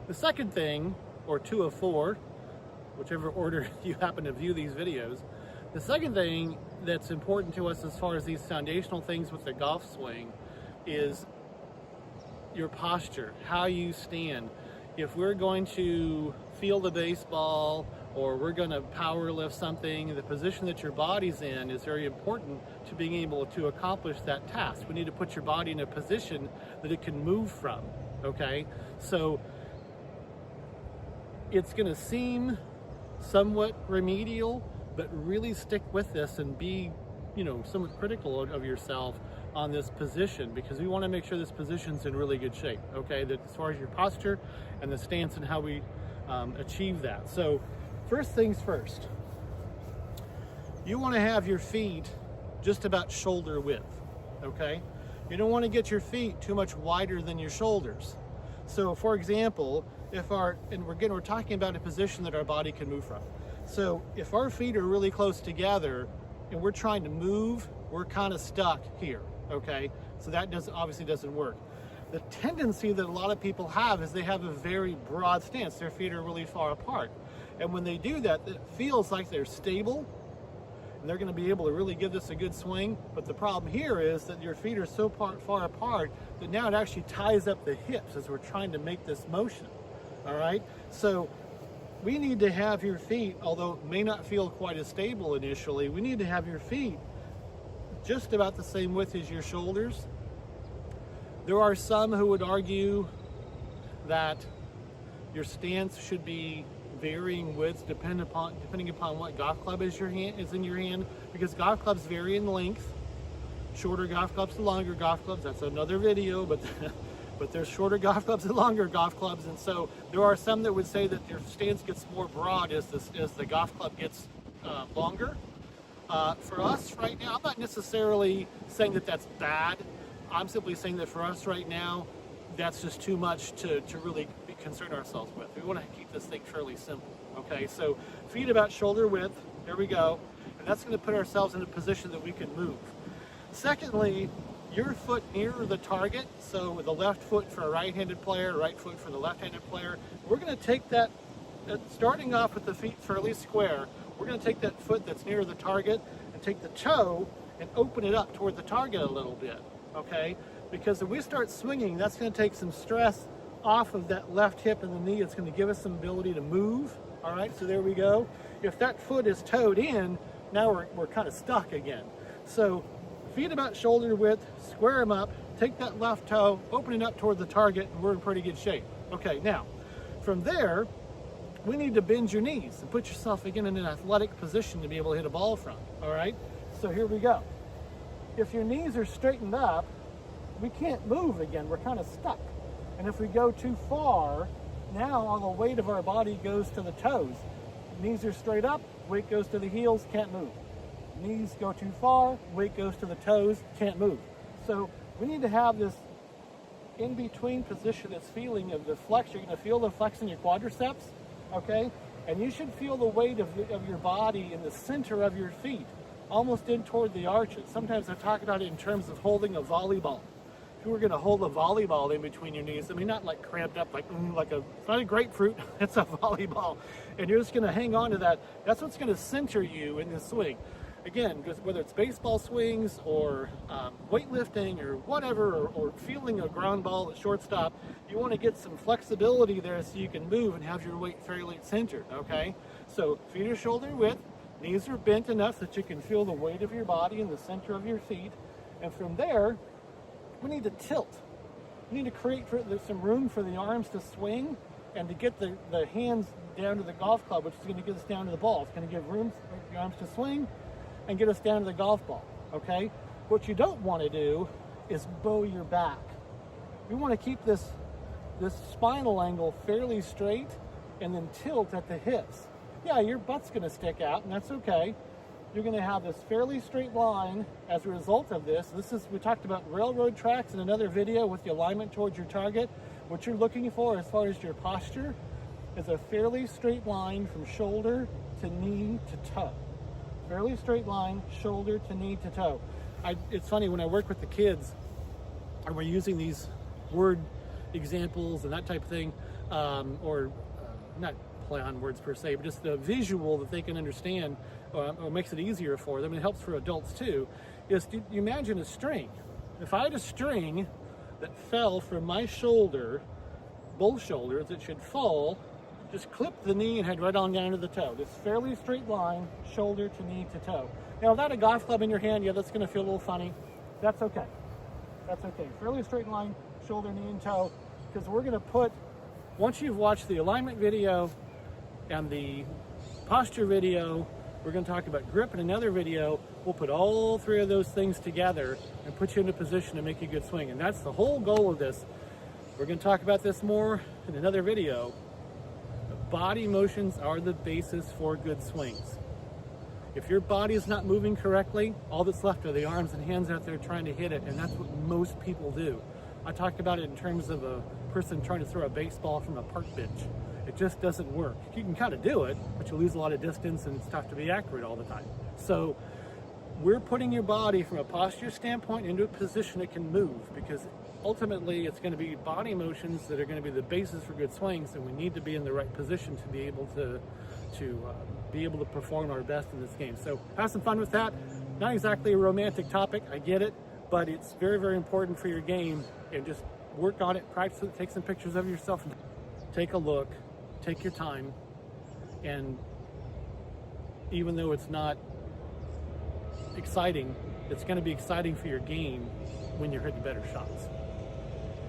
The second thing, or two of four, whichever order you happen to view these videos, the second thing that's important to us as far as these foundational things with the golf swing is your posture, how you stand. If we're going to field a baseball or we're going to power lift something, the position that your body's in is very important to being able to accomplish that task. We need to put your body in a position that it can move from, okay? So it's going to seem somewhat remedial, but really stick with this and be, somewhat critical of yourself on this position, because we want to make sure this position's in really good shape, okay? That as far as your posture and the stance and how we achieve that. So first things first, you want to have your feet just about shoulder width, okay? You don't want to get your feet too much wider than your shoulders. So for example, we're talking about a position that our body can move from. So if our feet are really close together and we're trying to move, we're kind of stuck here, okay? So that obviously doesn't work. The tendency that a lot of people have is they have a very broad stance. Their feet are really far apart. And when they do that, it feels like they're stable and they're going to be able to really give this a good swing. But the problem here is that your feet are so far apart that now it actually ties up the hips as we're trying to make this motion, all right? So we need to have your feet, although it may not feel quite as stable initially, we need to have your feet just about the same width as your shoulders. There are some who would argue that your stance should be varying widths depending upon what golf club is in your hand, because golf clubs vary in length. Shorter golf clubs to longer golf clubs, that's another video, but there's shorter golf clubs and longer golf clubs, and so there are some that would say that your stance gets more broad as the golf club gets longer. For us right now, I'm not necessarily saying that that's bad. I'm simply saying that for us right now, that's just too much to really concern ourselves with. We want to keep this thing fairly simple, okay? So feet about shoulder width, there we go, and that's going to put ourselves in a position that we can move. Secondly, your foot nearer the target, so with the left foot for a right-handed player, right foot for the left-handed player, we're going to take that, starting off with the feet fairly square, we're going to take that foot that's near the target and take the toe and open it up toward the target a little bit, okay? Because if we start swinging, that's going to take some stress off of that left hip and the knee. It's going to give us some ability to move, all right? So there we go. If that foot is toed in, now we're kind of stuck again. So feet about shoulder width, square them up, take that left toe, open it up toward the target, and we're in pretty good shape. Okay, now, from there, we need to bend your knees and put yourself again in an athletic position to be able to hit a ball from, all right? So here we go. If your knees are straightened up, we can't move again, we're kind of stuck. And if we go too far, now all the weight of our body goes to the toes. Knees are straight up, weight goes to the heels, can't move. Knees go too far, weight goes to the toes, can't move. So we need to have this in-between position, this feeling of the flex. You're going to feel the flex in your quadriceps, okay? And you should feel the weight of your body in the center of your feet, almost in toward the arches. Sometimes I talk about it in terms of holding a volleyball. If you were going to hold a volleyball in between your knees, I mean, not like cramped up, it's not a grapefruit, it's a volleyball. And you're just going to hang on to that. That's what's going to center you in the swing. Again, whether it's baseball swings or weightlifting or whatever, or fielding a ground ball at shortstop, you want to get some flexibility there so you can move and have your weight fairly centered, okay? So feet are shoulder width, knees are bent enough that you can feel the weight of your body in the center of your feet. And from there, we need to tilt. We need to create some room for the arms to swing and to get the hands down to the golf club, which is going to get us down to the ball. It's going to give room for the arms to swing and get us down to the golf ball, okay? What you don't want to do is bow your back. We want to keep this spinal angle fairly straight and then tilt at the hips. Yeah, your butt's going to stick out, and that's okay. You're going to have this fairly straight line as a result of this. We talked about railroad tracks in another video with the alignment towards your target. What you're looking for as far as your posture is a fairly straight line from shoulder to knee to toe. Fairly straight line, shoulder to knee to toe. It's funny, when I work with the kids and we're using these word examples and that type of thing, or not play on words per se, but just the visual that they can understand, or makes it easier for them. It helps for adults too. Is you imagine a string. If I had a string that fell from my shoulder, both shoulders, it should fall, just clip the knee and head right on down to the toe. This fairly straight line, shoulder to knee to toe. Now, without a golf club in your hand, yeah, that's going to feel a little funny. That's okay. That's okay. Fairly straight line, shoulder, knee, and toe, because we're going to put, once you've watched the alignment video and the posture video, we're going to talk about grip in another video. We'll put all three of those things together and put you in a position to make a good swing. And that's the whole goal of this. We're going to talk about this more in another video. Body motions are the basis for good swings. If your body is not moving correctly, all that's left are the arms and hands out there trying to hit it, and that's what most people do. I talked about it in terms of a person trying to throw a baseball from a park bench. It just doesn't work. You can kind of do it, but you lose a lot of distance and it's tough to be accurate all the time. So we're putting your body from a posture standpoint into a position it can move, because ultimately it's going to be body motions that are going to be the basis for good swings, and we need to be in the right position to be able to be able to perform our best in this game. So have some fun with that. Not exactly a romantic topic, I get it, but it's very, very important for your game, and just work on it, practice it, take some pictures of yourself, and take a look, take your time, and even though it's not exciting, it's going to be exciting for your game when you're hitting better shots.